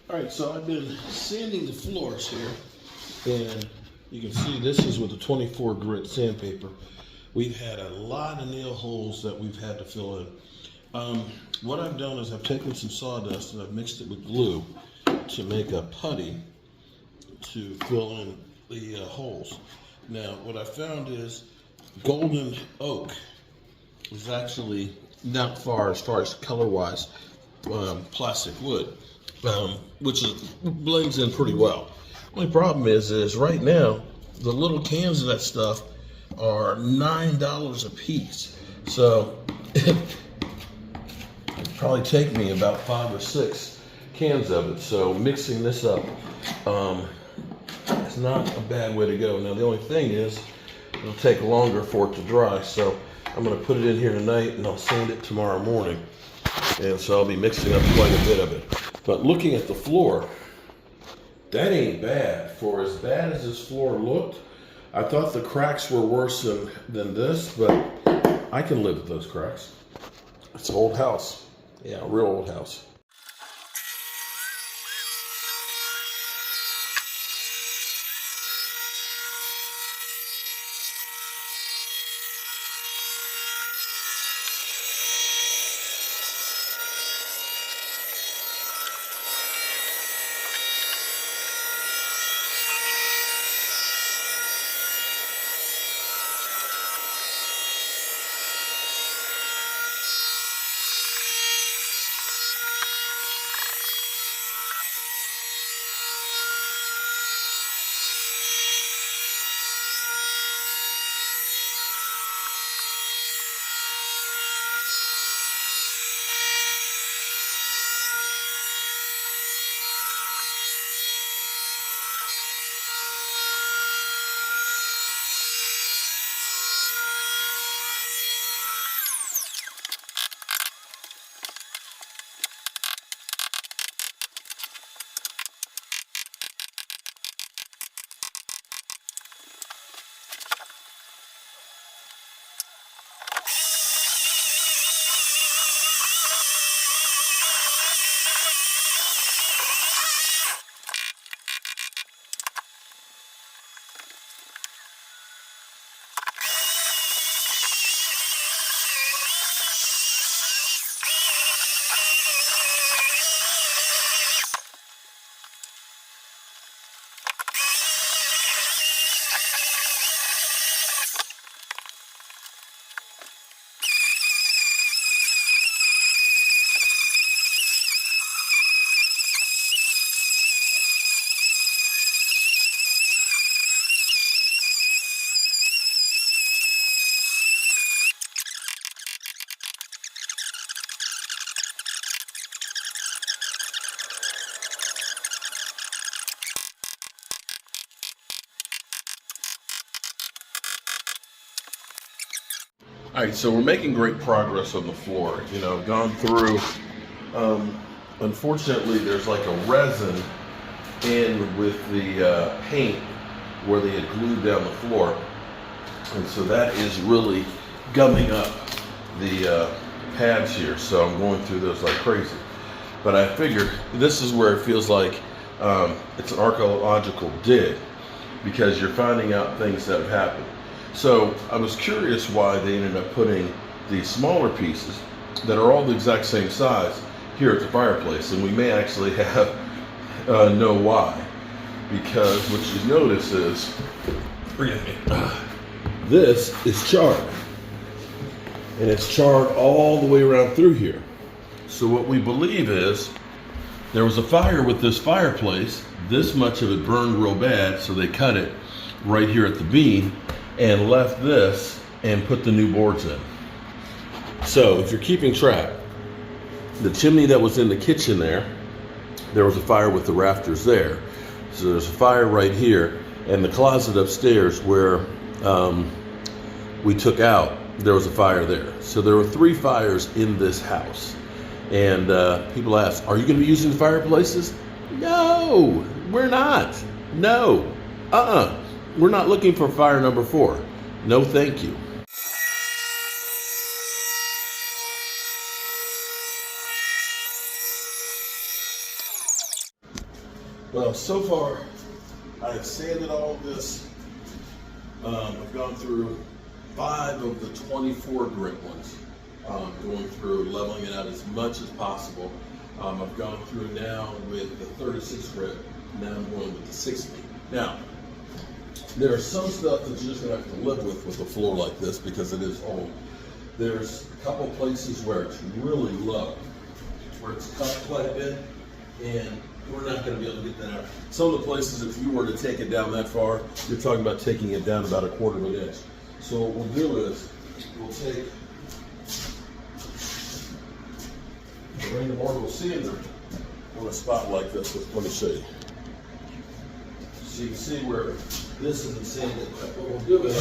All right, so I've been sanding the floors here, and you can see this is with a 24 grit sandpaper. We've had a lot of nail holes that we've had to fill in. What I've done is I've taken some sawdust and I've mixed it with glue to make a putty to fill in the holes. Now, what I found is golden oak is actually not far as color-wise plastic wood, which blends in pretty well. Only problem is right now the little cans of that stuff are $9 a piece. So it'd probably take me about 5 or 6 cans of it. So mixing this up is not a bad way to go. Now the only thing is it'll take longer for it to dry. So I'm going to put it in here tonight and I'll sand it tomorrow morning. And so I'll be mixing up quite a bit of it. But looking at the floor, that ain't bad. For as bad as this floor looked, I thought the cracks were worse than this, but I can live with those cracks. It's an old house. Yeah, a real old house. All right, so we're making great progress on the floor. You know, I've gone through, unfortunately, there's like a resin in with the paint where they had glued down the floor. And so that is really gumming up the pads here. So I'm going through those like crazy. But I figured this is where it feels like it's an archaeological dig, because you're finding out things that have happened. So I was curious why they ended up putting these smaller pieces that are all the exact same size here at the fireplace. And we may actually have know why. Because what you notice is, this is charred. And it's charred all the way around through here. So what we believe is there was a fire with this fireplace. This much of it burned real bad, so they cut it right here at the beam and left this and put the new boards in. So if you're keeping track, the chimney that was in the kitchen there was a fire with the rafters there. So there's a fire right here, and the closet upstairs where we took out, there was a fire there. So there were 3 fires in this house. And people ask, are you going to be using the fireplaces? No, we're not. No. We're not looking for fire number 4. No, thank you. Well, so far, I've sanded all of this. I've gone through 5 of the 24 grit ones, going through, leveling it out as much as possible. I've gone through now with the 36 grit, now I'm going with the 60. Now, there's some stuff that you're just gonna have to live with a floor like this because it is old. There's a couple places where it's really low, where it's cut quite a bit, and we're not gonna be able to get that out. Some of the places, if you were to take it down that far, you're talking about taking it down about 1/4 of an inch. So what we'll do is, we'll take the random orbital sander on a spot like this. Let me show you. So you can see where this isn't sanded. What we'll do is,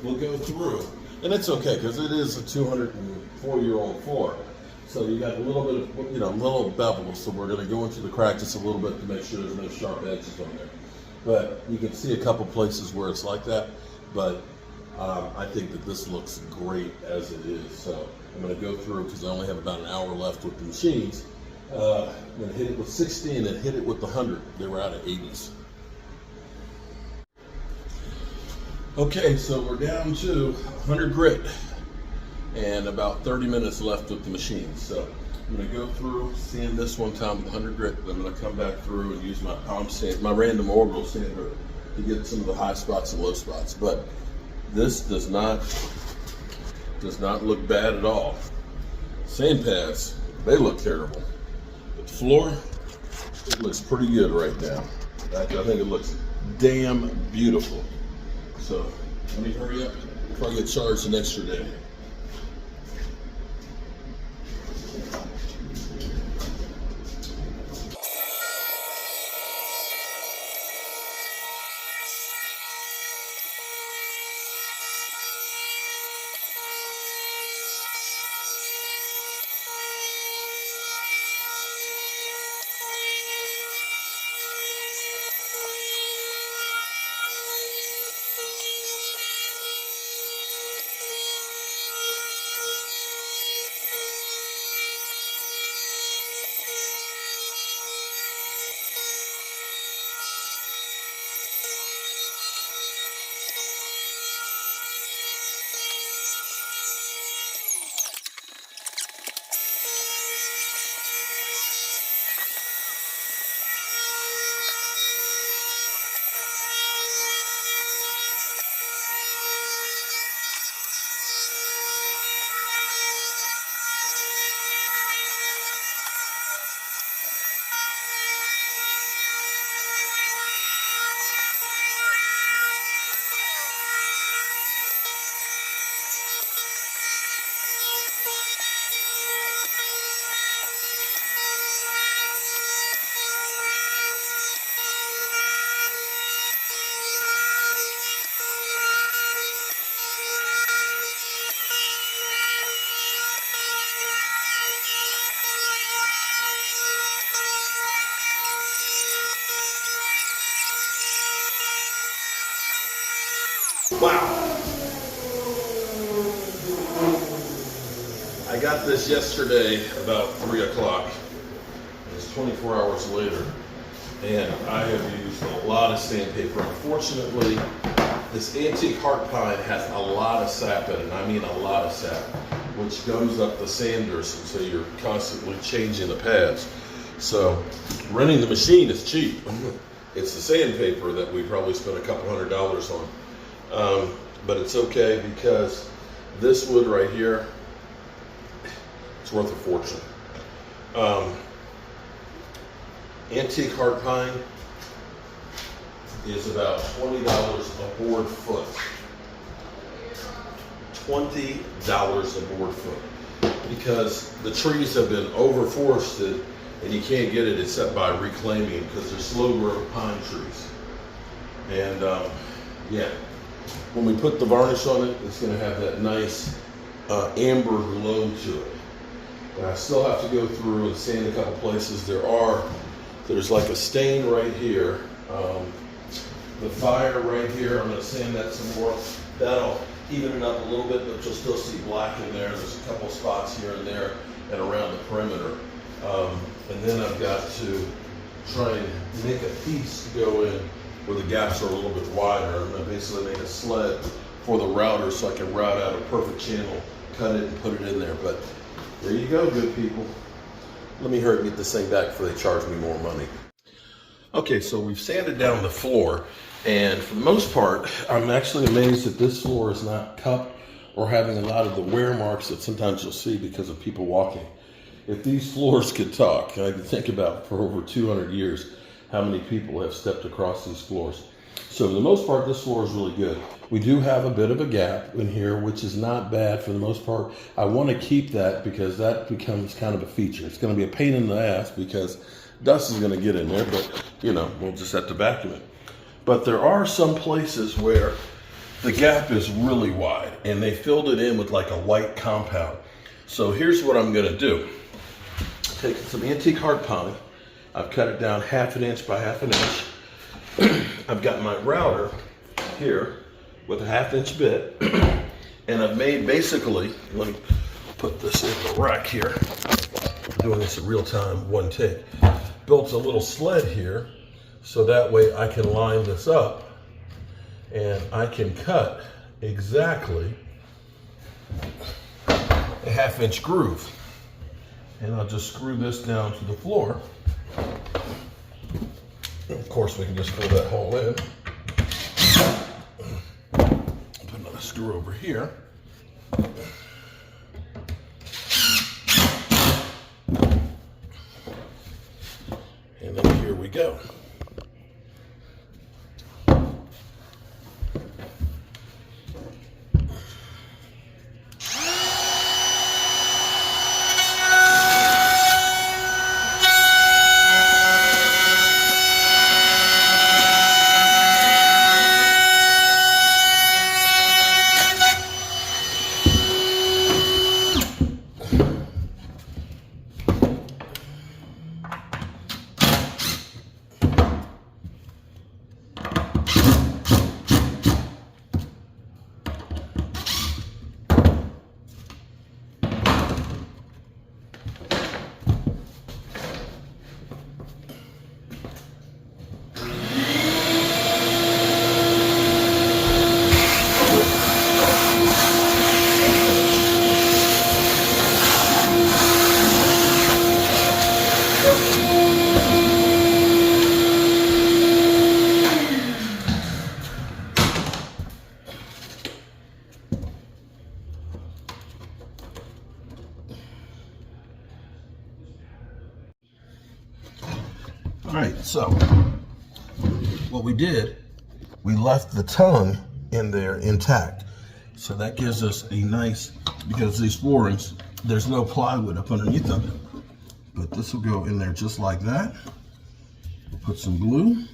we'll go through, and it's okay because it is a 204-year-old floor. So you got a little bit of, little bevel. So we're going to go into the crack just a little bit to make sure there's no sharp edges on there. But you can see a couple places where it's like that. But I think that this looks great as it is. So I'm going to go through because I only have about an hour left with the machines. I'm going to hit it with 60 and then hit it with the 100. They were out of 80s. Okay, so we're down to 100 grit and about 30 minutes left with the machine. So I'm going to go through, sand this one time with 100 grit, then I'm going to come back through and use my palm sand, my random orbital sander to get some of the high spots and low spots. But this does not look bad at all. Sand pads, they look terrible. But the floor, it looks pretty good right now. I think it looks damn beautiful. So let me hurry up before I get charged an extra day. Wow. I got this yesterday about 3 o'clock. It's 24 hours later. And I have used a lot of sandpaper. Unfortunately, this antique heart pine has a lot of sap in it. I mean a lot of sap, which goes up the sanders, and so you're constantly changing the pads. So renting the machine is cheap. It's the sandpaper that we probably spent a couple $100s on. But it's okay because this wood right here, it's worth a fortune. Antique heart pine is about $20 a board foot. $20 a board foot. Because the trees have been overforested and you can't get it except by reclaiming because they're slow growth pine trees. And yeah, when we put the varnish on it, it's going to have that nice amber glow to it. And I still have to go through and sand a couple places. There's like a stain right here. The fire right here, I'm going to sand that some more. That'll even it up a little bit, but you'll still see black in there. There's a couple spots here and there and around the perimeter. And then I've got to try and make a piece to go in where the gaps are a little bit wider. I'm going to basically make a sled for the router so I can route out a perfect channel, cut it and put it in there. But there you go, good people. Let me hurry and get this thing back before they charge me more money. Okay, so we've sanded down the floor, and for the most part, I'm actually amazed that this floor is not cupped or having a lot of the wear marks that sometimes you'll see because of people walking. If these floors could talk, I can think about for over 200 years how many people have stepped across these floors. So for the most part, this floor is really good. We do have a bit of a gap in here, which is not bad for the most part. I want to keep that because that becomes kind of a feature. It's going to be a pain in the ass because dust is going to get in there, but you know, we'll just have to vacuum it. But there are some places where the gap is really wide and they filled it in with like a white compound. So here's what I'm going to do. Take some antique heart pine. I've cut it down 1/2 inch by 1/2 inch. I've got my router here with a 1/2 inch bit, and I've made basically, let me put this in the rack here. I'm doing this in real time, one take. Built a little sled here, so that way I can line this up and I can cut exactly a 1/2 inch groove. And I'll just screw this down to the floor. Of course, we can just fill that hole in. Put another screw over here. And then here we go. All right, so what we did, we left the tongue in there intact. So that gives us a nice, because these floorings, there's no plywood up underneath of it. But this will go in there just like that. We'll put some glue.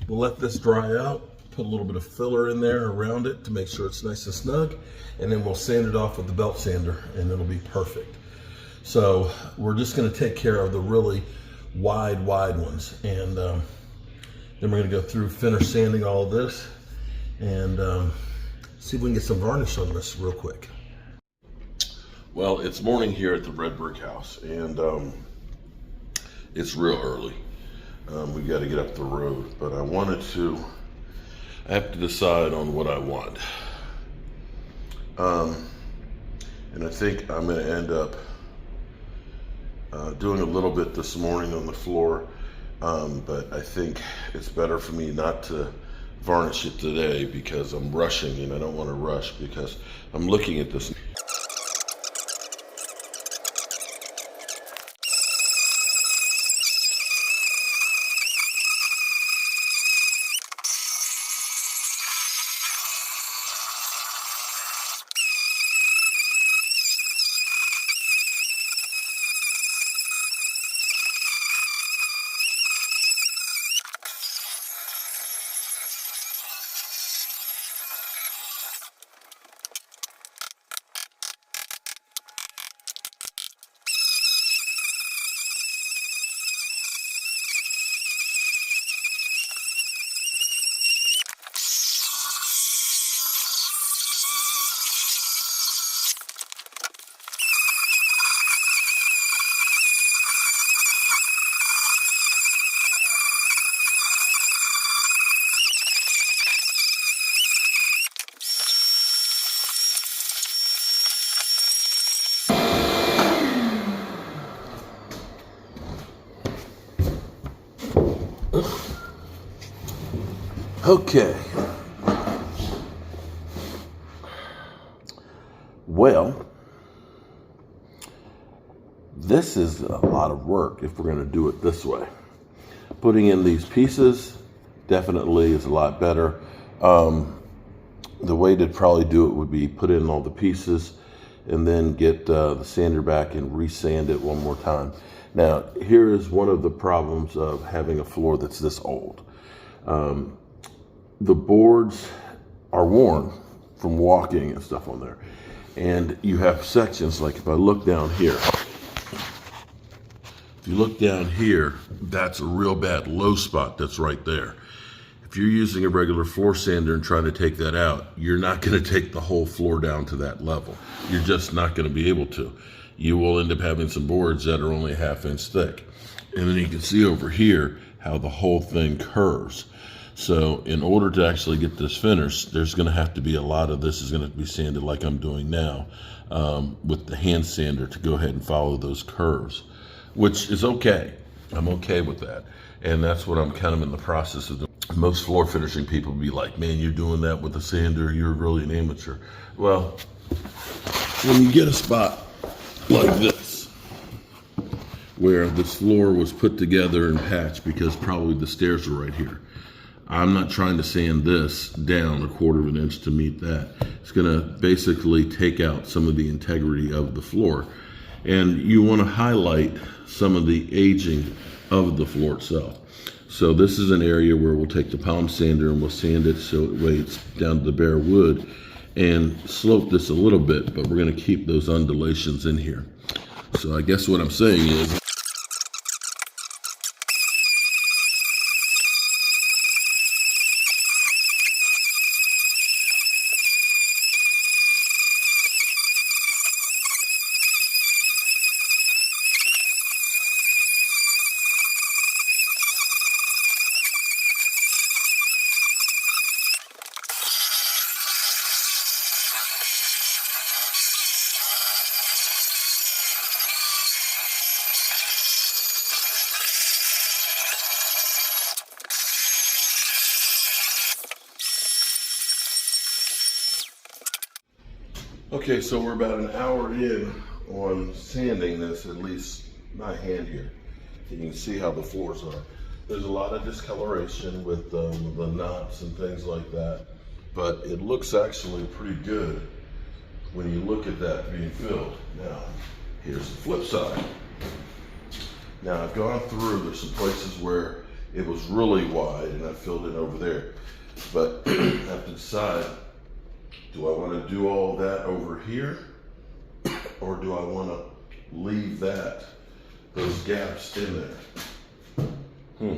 We'll let this dry out, put a little bit of filler in there around it to make sure it's nice and snug, and then we'll sand it off with the belt sander and it'll be perfect. So we're just gonna take care of the really wide ones. And then we're gonna go through finish sanding all of this and see if we can get some varnish on this real quick. Well, it's morning here at the Red Brick House, and it's real early. We've got to get up the road, but I have to decide on what I want. And I think I'm going to end up doing a little bit this morning on the floor, but I think it's better for me not to varnish it today because I'm rushing, and I don't want to rush because I'm looking at this. Okay. Well, this is a lot of work if we're going to do it this way. Putting in these pieces definitely is a lot better. The way to probably do it would be put in all the pieces and then get the sander back and resand it one more time. Now, here is one of the problems of having a floor that's this old. The boards are worn from walking and stuff on there. And you have sections, like if I look down here, if you look down here, that's a real bad low spot that's right there. If you're using a regular floor sander and trying to take that out, you're not going to take the whole floor down to that level. You're just not going to be able to. You will end up having some boards that are only a ½ inch thick. And then you can see over here how the whole thing curves. So in order to actually get this finished, there's going to have to be a lot of this is going to be sanded like I'm doing now with the hand sander to go ahead and follow those curves, which is okay. I'm okay with that. And that's what I'm kind of in the process of doing. Most floor finishing people be like, man, you're doing that with a sander, you're really an amateur. Well, when you get a spot like this, where this floor was put together and patched because probably the stairs were right here, I'm not trying to sand this down a ½ of an inch to meet that. It's gonna basically take out some of the integrity of the floor. And you wanna highlight some of the aging of the floor itself. So this is an area where we'll take the palm sander and we'll sand it so that way it's down to the bare wood and slope this a little bit, but we're gonna keep those undulations in here. So I guess what I'm saying is, okay, so we're about an hour in on sanding this, at least my hand here. You can see how the floors are. There's a lot of discoloration with the knots and things like that, but it looks actually pretty good when you look at that being filled. Now, here's the flip side. Now I've gone through, there's some places where it was really wide and I filled in over there. But I have to decide, do I want to do all that over here, or do I want to leave those gaps in there?